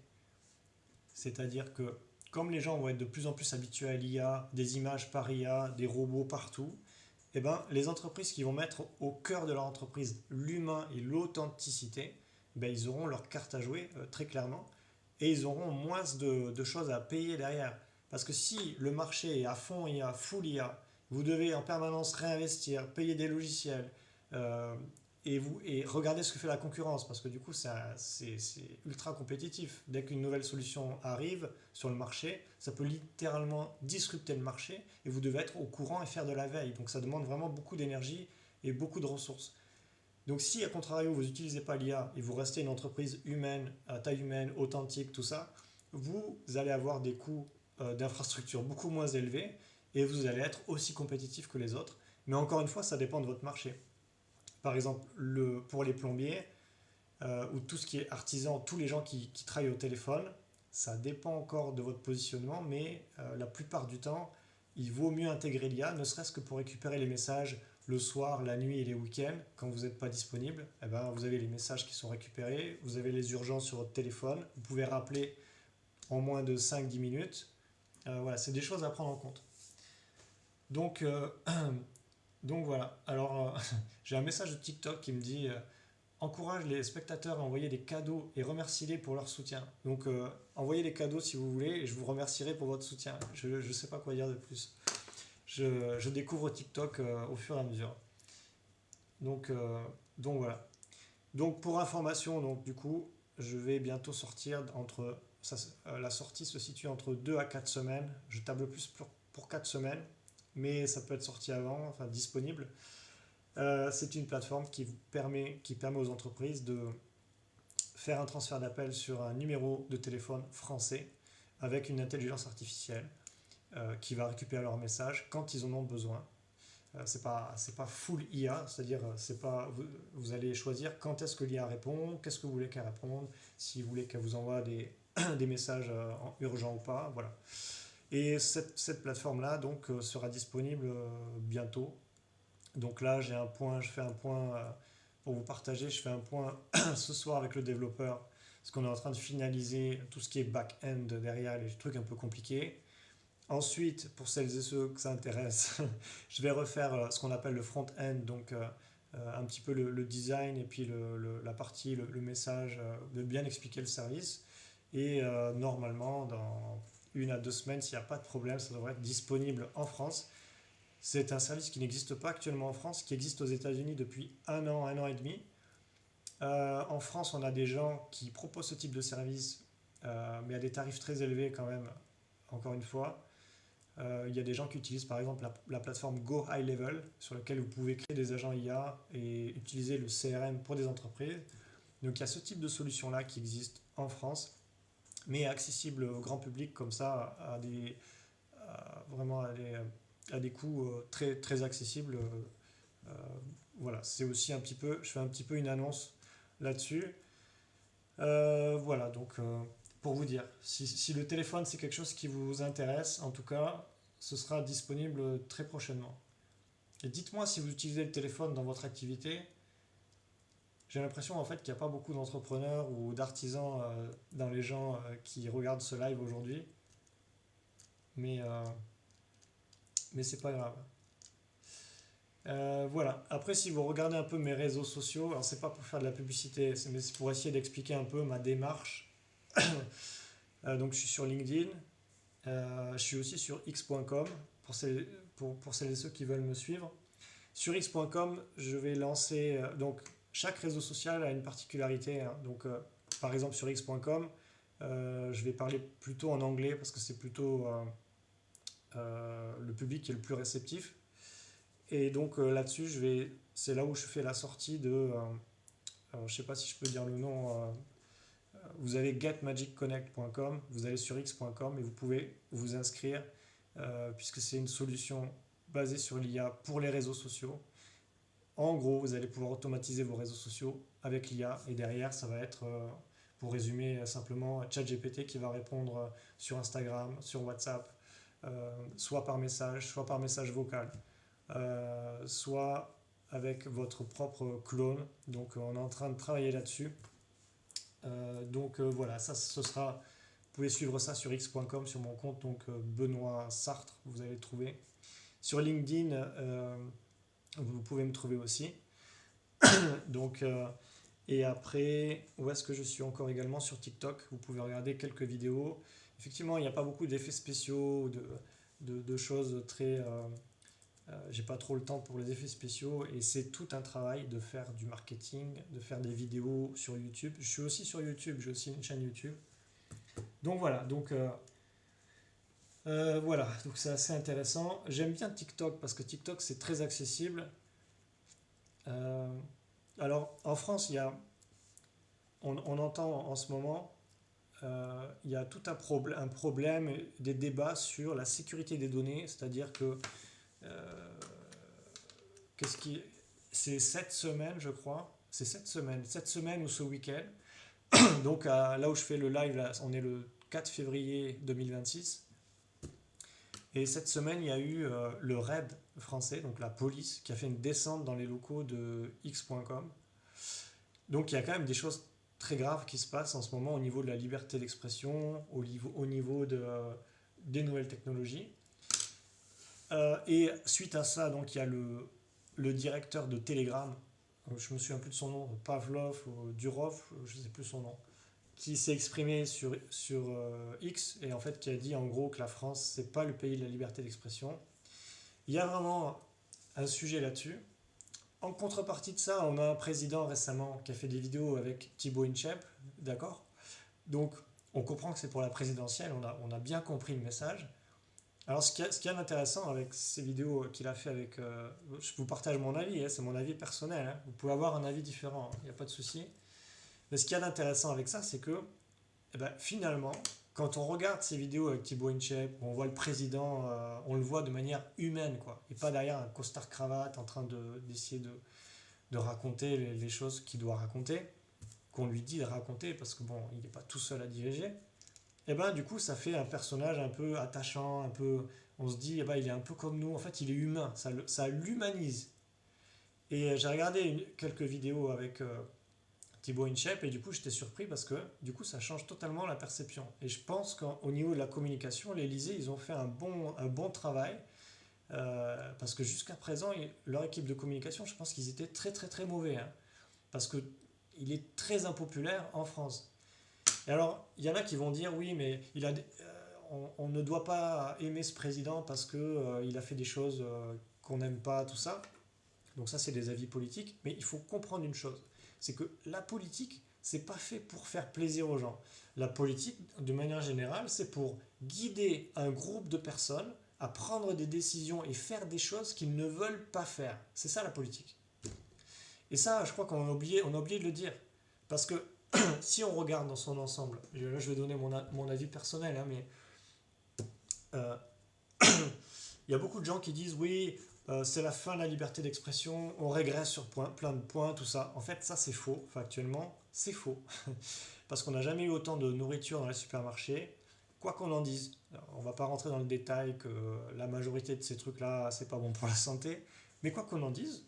C'est-à-dire que comme les gens vont être de plus en plus habitués à l'IA, des images par IA, des robots partout, eh ben, les entreprises qui vont mettre au cœur de leur entreprise l'humain et l'authenticité, ben, ils auront leur carte à jouer très clairement et ils auront moins de choses à payer derrière. Parce que si le marché est à fond IA, full IA, vous devez en permanence réinvestir, payer des logiciels et regarder ce que fait la concurrence parce que du coup c'est ultra compétitif. Dès qu'une nouvelle solution arrive sur le marché, ça peut littéralement disrupter le marché et vous devez être au courant et faire de la veille. Donc ça demande vraiment beaucoup d'énergie et beaucoup de ressources. Donc si à contrario vous n'utilisez pas l'IA et vous restez une entreprise humaine, à taille humaine, authentique, tout ça, vous allez avoir des coûts d'infrastructure beaucoup moins élevés et vous allez être aussi compétitif que les autres. Mais encore une fois, ça dépend de votre marché. Par exemple, pour les plombiers, ou tout ce qui est artisan, tous les gens qui travaillent au téléphone, ça dépend encore de votre positionnement, mais la plupart du temps, il vaut mieux intégrer l'IA, ne serait-ce que pour récupérer les messages le soir, la nuit et les week-ends, quand vous n'êtes pas disponible. Eh ben, vous avez les messages qui sont récupérés, vous avez les urgences sur votre téléphone, vous pouvez rappeler en moins de 5-10 minutes. Voilà, c'est des choses à prendre en compte. Donc, donc voilà. Alors, j'ai un message de TikTok qui me dit encourage les spectateurs à envoyer des cadeaux et remercie-les pour leur soutien. Donc, envoyez des cadeaux si vous voulez et je vous remercierai pour votre soutien. Je ne sais pas quoi dire de plus. Je découvre TikTok au fur et à mesure. Donc voilà. Donc pour information, donc, du coup, je vais bientôt sortir la sortie se situe entre 2 à 4 semaines. Je table plus pour 4 semaines, mais ça peut être sorti avant, enfin disponible. C'est une plateforme qui permet aux entreprises de faire un transfert d'appel sur un numéro de téléphone français avec une intelligence artificielle qui va récupérer leurs messages quand ils en ont besoin. C'est pas full IA, c'est-à-dire vous allez choisir quand est-ce que l'IA répond, qu'est-ce que vous voulez qu'elle réponde, si vous voulez qu'elle vous envoie des messages urgents ou pas, voilà. Et cette plateforme-là donc sera disponible bientôt. Donc là, je fais un point pour vous partager, je fais un point ce soir avec le développeur, parce qu'on est en train de finaliser tout ce qui est back-end derrière, les trucs un peu compliqués. Ensuite, pour celles et ceux que ça intéresse, je vais refaire ce qu'on appelle le front-end, donc un petit peu le design et puis la partie, le message, de bien expliquer le service. Et normalement, 1 à 2 semaines, s'il n'y a pas de problème, ça devrait être disponible en France. C'est un service qui n'existe pas actuellement en France, qui existe aux États-Unis depuis un an et demi. En France, on a des gens qui proposent ce type de service, mais à des tarifs très élevés quand même, encore une fois. Il y a des gens qui utilisent par exemple la plateforme Go High Level, sur laquelle vous pouvez créer des agents IA et utiliser le CRM pour des entreprises. Donc il y a ce type de solution-là qui existe en France, mais accessible au grand public comme ça, vraiment à des coûts très, très accessibles. Voilà, c'est aussi un petit peu, je fais un petit peu une annonce là-dessus. Voilà, donc pour vous dire, si le téléphone c'est quelque chose qui vous intéresse, en tout cas, ce sera disponible très prochainement. Et dites-moi si vous utilisez le téléphone dans votre activité. J'ai l'impression en fait qu'il n'y a pas beaucoup d'entrepreneurs ou d'artisans dans les gens qui regardent ce live aujourd'hui, mais, euh, mais c'est pas grave. Voilà. Après, si vous regardez un peu mes réseaux sociaux, alors c'est pas pour faire de la publicité, mais c'est pour essayer d'expliquer un peu ma démarche. Donc, je suis sur LinkedIn, je suis aussi sur x.com pour celles et ceux qui veulent me suivre. Sur x.com, je vais lancer. Donc, chaque réseau social a une particularité, hein. Donc, par exemple, sur x.com, je vais parler plutôt en anglais parce que c'est plutôt le public qui est le plus réceptif. Et donc là-dessus, c'est là où je fais la sortie de. Je ne sais pas si je peux dire le nom. Vous avez getmagicconnect.com, vous allez sur x.com et vous pouvez vous inscrire puisque c'est une solution basée sur l'IA pour les réseaux sociaux. En gros, vous allez pouvoir automatiser vos réseaux sociaux avec l'IA et derrière, ça va être, pour résumer simplement, ChatGPT qui va répondre sur Instagram, sur WhatsApp, soit par message vocal. Soit avec votre propre clone. Donc on est en train de travailler là-dessus. Voilà, ça ce sera. Vous pouvez suivre ça sur x.com sur mon compte, donc Benoît Sartre, vous allez le trouver. Sur LinkedIn, vous pouvez me trouver aussi. Donc, et après, où est-ce que je suis encore également sur TikTok? Vous pouvez regarder quelques vidéos. Effectivement, il n'y a pas beaucoup d'effets spéciaux, de choses très. J'ai pas trop le temps pour les effets spéciaux et c'est tout un travail de faire du marketing, de faire des vidéos sur YouTube. Je suis aussi sur YouTube, j'ai aussi une chaîne YouTube. Donc voilà, voilà, donc c'est assez intéressant. J'aime bien TikTok parce que TikTok c'est très accessible. Euh, alors en France, on entend en ce moment, il y a tout un problème, des débats sur la sécurité des données, c'est-à-dire que euh, qu'est-ce qui, c'est cette semaine, je crois, c'est cette semaine ou ce week-end. Donc là où je fais le live, là, on est le 4 février 2026. Et cette semaine, il y a eu le RAID français, donc la police, qui a fait une descente dans les locaux de x.com. Donc il y a quand même des choses très graves qui se passent en ce moment au niveau de la liberté d'expression, au niveau des nouvelles technologies. Et suite à ça, donc il y a le directeur de Telegram, je me souviens plus de son nom, Pavlov ou Durov, je ne sais plus son nom, qui s'est exprimé sur X et en fait qui a dit en gros que la France c'est pas le pays de la liberté d'expression. Il y a vraiment un sujet là-dessus. En contrepartie de ça, on a un président récemment qui a fait des vidéos avec Thibaut Inchep, d'accord. Donc on comprend que c'est pour la présidentielle, on a bien compris le message. Alors, ce qui est intéressant avec ces vidéos qu'il a fait avec. Je vous partage mon avis, hein, c'est mon avis personnel, hein. Vous pouvez avoir un avis différent, il n'y a pas de souci. Mais ce qui est intéressant avec ça, c'est que eh ben, finalement, quand on regarde ces vidéos avec Thibaut Inchep, on voit le président, on le voit de manière humaine, quoi, et pas derrière un costard-cravate en train d'essayer de raconter les choses qu'il doit raconter, qu'on lui dit de raconter, parce que bon, il n'est pas tout seul à diriger. Et ben du coup ça fait un personnage un peu attachant, un peu, on se dit eh ben, il est un peu comme nous, en fait il est humain, ça l'humanise. Et j'ai regardé quelques vidéos avec Thibaut Inchep et du coup j'étais surpris parce que du coup ça change totalement la perception. Et je pense qu'au niveau de la communication, l'Élysée ils ont fait un bon travail parce que jusqu'à présent leur équipe de communication, je pense qu'ils étaient très très très mauvais, hein, parce que il est très impopulaire en France. Et alors, il y en a qui vont dire oui, mais on ne doit pas aimer ce président parce que il a fait des choses qu'on n'aime pas, tout ça. Donc ça, c'est des avis politiques. Mais il faut comprendre une chose, c'est que la politique, c'est pas fait pour faire plaisir aux gens. La politique, de manière générale, c'est pour guider un groupe de personnes à prendre des décisions et faire des choses qu'ils ne veulent pas faire. C'est ça la politique. Et ça, je crois on a oublié de le dire. Parce que si on regarde dans son ensemble, là je vais donner mon avis personnel, hein, mais euh, il y a beaucoup de gens qui disent oui, c'est la fin de la liberté d'expression, on régresse sur plein de points, tout ça. En fait, ça c'est faux, factuellement, c'est faux. Parce qu'on n'a jamais eu autant de nourriture dans les supermarchés, quoi qu'on en dise. Alors, on ne va pas rentrer dans le détail que la majorité de ces trucs-là, c'est pas bon pour la santé, mais quoi qu'on en dise,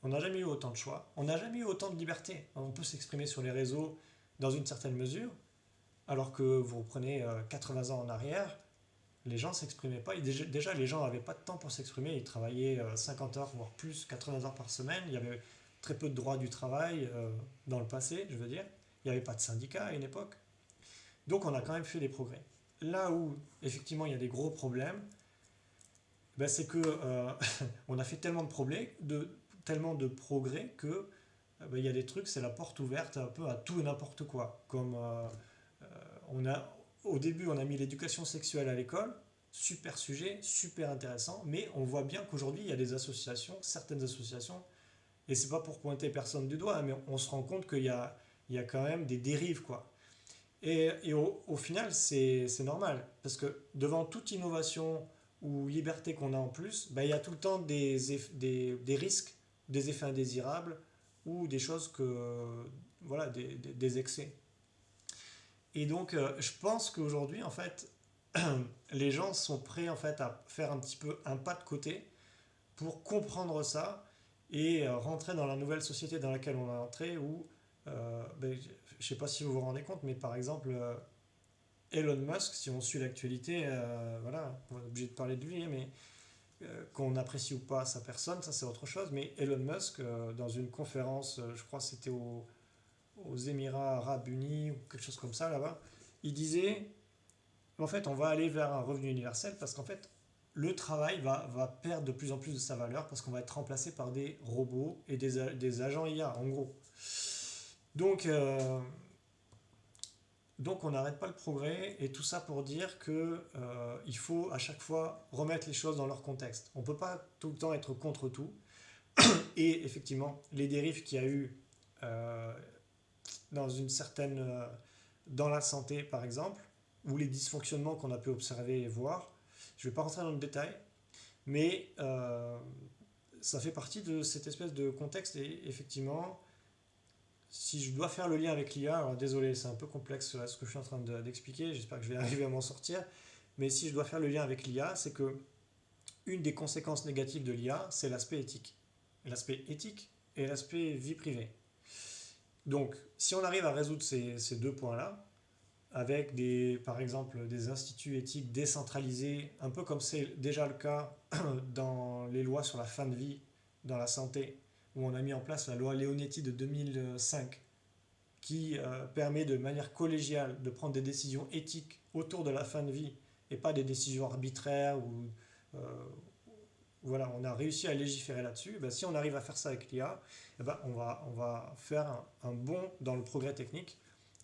on n'a jamais eu autant de choix, on n'a jamais eu autant de liberté. On peut s'exprimer sur les réseaux dans une certaine mesure, alors que vous reprenez 80 ans en arrière, les gens ne s'exprimaient pas. Déjà, les gens n'avaient pas de temps pour s'exprimer. Ils travaillaient 50 heures, voire plus, 80 heures par semaine. Il y avait très peu de droits du travail dans le passé, je veux dire. Il n'y avait pas de syndicats à une époque. Donc on a quand même fait des progrès. Là où, effectivement, il y a des gros problèmes, ben, c'est que on a fait tellement de progrès que ben, il y a des trucs, c'est la porte ouverte un peu à tout et n'importe quoi. Comme au début, on a mis l'éducation sexuelle à l'école, super sujet, super intéressant, mais on voit bien qu'aujourd'hui, il y a des associations, certaines associations, et c'est pas pour pointer personne du doigt, mais on se rend compte qu'il y a quand même des dérives, quoi. Et au final, c'est normal, parce que devant toute innovation ou liberté qu'on a en plus, bah, il y a tout le temps des risques, des effets indésirables, ou des choses voilà, des excès. Et donc, je pense qu'aujourd'hui, en fait, les gens sont prêts en fait, à faire un petit peu un pas de côté pour comprendre ça et rentrer dans la nouvelle société dans laquelle on est entré où, ben, je ne sais pas si vous vous rendez compte, mais par exemple, Elon Musk, si on suit l'actualité, voilà, on est obligé de parler de lui, hein, mais qu'on apprécie ou pas sa personne, ça c'est autre chose, mais Elon Musk, dans une conférence, je crois que c'était aux Émirats Arabes Unis ou quelque chose comme ça là-bas, il disait en fait on va aller vers un revenu universel parce qu'en fait le travail va perdre de plus en plus de sa valeur parce qu'on va être remplacé par des robots et des agents IA en gros. Donc, donc on n'arrête pas le progrès et tout ça pour dire que il faut à chaque fois remettre les choses dans leur contexte. On ne peut pas tout le temps être contre tout. Et effectivement, les dérives qu'il y a eu euh, dans une certaine dans la santé par exemple, ou les dysfonctionnements qu'on a pu observer et voir. Je ne vais pas rentrer dans le détail, mais ça fait partie de cette espèce de contexte et effectivement, si je dois faire le lien avec l'IA, alors désolé, c'est un peu complexe ce que je suis en train d'expliquer, j'espère que je vais arriver à m'en sortir, mais si je dois faire le lien avec l'IA, c'est que une des conséquences négatives de l'IA, c'est l'aspect éthique. L'aspect éthique et l'aspect vie privée. Donc, si on arrive à résoudre ces deux points-là, avec par exemple des instituts éthiques décentralisés, un peu comme c'est déjà le cas dans les lois sur la fin de vie dans la santé, où on a mis en place la loi Leonetti de 2005, qui permet de manière collégiale de prendre des décisions éthiques autour de la fin de vie, et pas des décisions arbitraires, ou voilà, on a réussi à légiférer là-dessus. Ben, si on arrive à faire ça avec l'IA, eh ben, on va faire un bond dans le progrès technique,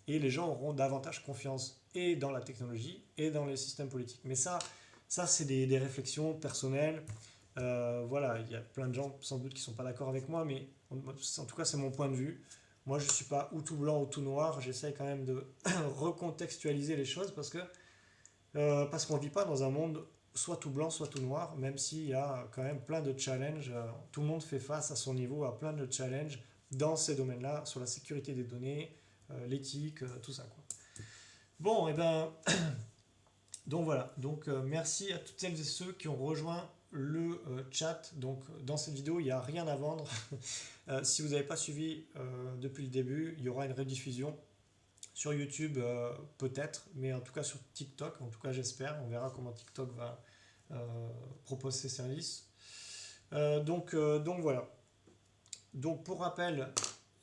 et les gens auront davantage confiance et dans la technologie et dans les systèmes politiques. Mais ça c'est des réflexions personnelles. Voilà, il y a plein de gens sans doute qui ne sont pas d'accord avec moi, mais en tout cas c'est mon point de vue. Moi je ne suis pas ou tout blanc ou tout noir, j'essaie quand même de recontextualiser les choses parce qu'on ne vit pas dans un monde soit tout blanc, soit tout noir, même s'il y a quand même plein de challenges. Tout le monde fait face à son niveau à plein de challenges dans ces domaines-là, sur la sécurité des données, l'éthique, tout ça, quoi. Bon, et ben, donc voilà. Donc merci à toutes celles et ceux qui ont rejoint le chat. Donc dans cette vidéo, il n'y a rien à vendre. Si vous n'avez pas suivi depuis le début, il y aura une rediffusion sur YouTube, peut-être, mais en tout cas sur TikTok. En tout cas, j'espère. On verra comment TikTok va proposer ses services. Donc voilà. Donc pour rappel,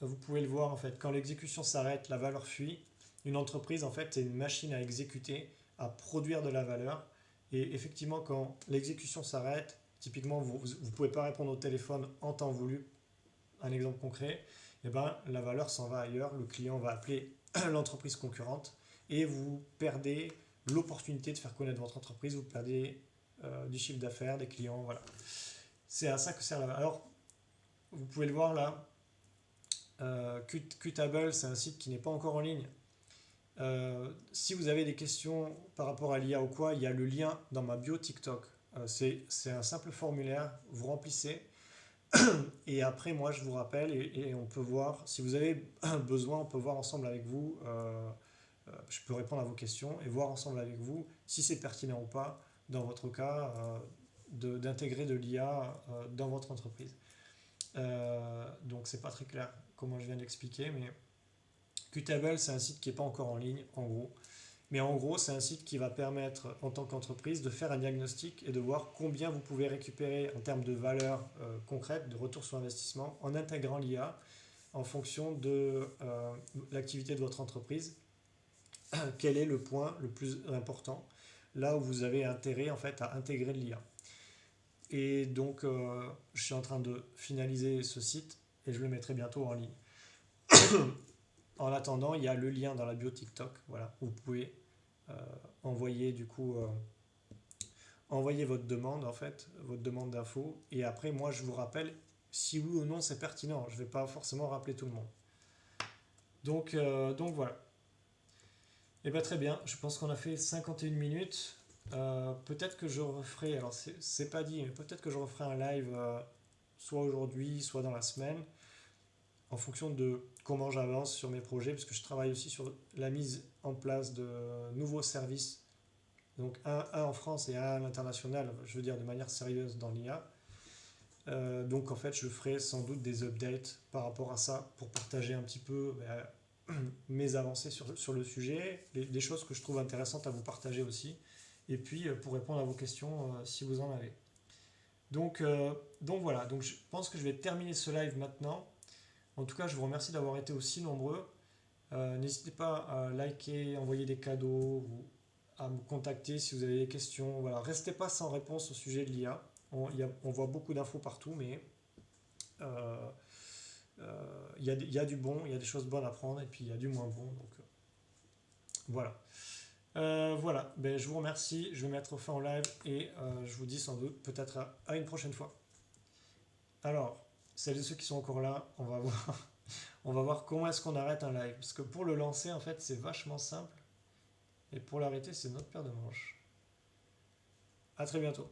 vous pouvez le voir en fait, quand l'exécution s'arrête, la valeur fuit. Une entreprise en fait c'est une machine à exécuter à produire de la valeur. Et effectivement, quand l'exécution s'arrête, typiquement, vous ne pouvez pas répondre au téléphone en temps voulu, un exemple concret, et ben, la valeur s'en va ailleurs, le client va appeler l'entreprise concurrente et vous perdez l'opportunité de faire connaître votre entreprise, vous perdez du chiffre d'affaires, des clients, voilà. C'est à ça que sert la valeur. Alors, vous pouvez le voir là, Qtable, c'est un site qui n'est pas encore en ligne. Si vous avez des questions par rapport à l'IA ou quoi, il y a le lien dans ma bio TikTok. C'est un simple formulaire, vous remplissez. Et après, moi, je vous rappelle et on peut voir, si vous avez besoin, on peut voir ensemble avec vous, je peux répondre à vos questions et voir ensemble avec vous si c'est pertinent ou pas, dans votre cas, d'intégrer de l'IA dans votre entreprise. Donc, c'est pas très clair comment je viens d'expliquer, mais Qtable, c'est un site qui n'est pas encore en ligne, en gros. Mais en gros, c'est un site qui va permettre, en tant qu'entreprise, de faire un diagnostic et de voir combien vous pouvez récupérer en termes de valeur concrète, de retour sur investissement, en intégrant l'IA en fonction de l'activité de votre entreprise. Quel est le point le plus important, là où vous avez intérêt en fait, à intégrer de l'IA. Et donc, je suis en train de finaliser ce site et je le mettrai bientôt en ligne. En attendant, il y a le lien dans la bio TikTok, voilà, où vous pouvez envoyer du coup envoyer votre demande en fait, votre demande d'info, et après moi je vous rappelle si oui ou non c'est pertinent. Je ne vais pas forcément rappeler tout le monde. Donc voilà. Et bien très bien, je pense qu'on a fait 51 minutes. Peut-être que je referai, alors c'est pas dit, mais peut-être que je referai un live soit aujourd'hui, soit dans la semaine, en fonction de comment j'avance sur mes projets, parce que je travaille aussi sur la mise en place de nouveaux services, donc un en France et un à l'international, je veux dire de manière sérieuse dans l'IA. Donc en fait, je ferai sans doute des updates par rapport à ça pour partager un petit peu mes avancées sur le sujet, des choses que je trouve intéressantes à vous partager aussi, et puis pour répondre à vos questions si vous en avez. Donc voilà, donc je pense que je vais terminer ce live maintenant. En tout cas, je vous remercie d'avoir été aussi nombreux. N'hésitez pas à liker, envoyer des cadeaux, ou à me contacter si vous avez des questions. Voilà, restez pas sans réponse au sujet de l'IA. On voit beaucoup d'infos partout, mais il y a du bon, il y a des choses bonnes à prendre, et puis il y a du moins bon. Donc voilà. Voilà, ben, je vous remercie. Je vais mettre fin au live et je vous dis sans doute peut-être à une prochaine fois. Alors, celles et ceux qui sont encore là, on va voir comment est-ce qu'on arrête un live. Parce que pour le lancer, en fait, c'est vachement simple. Et pour l'arrêter, c'est notre paire de manches. À très bientôt.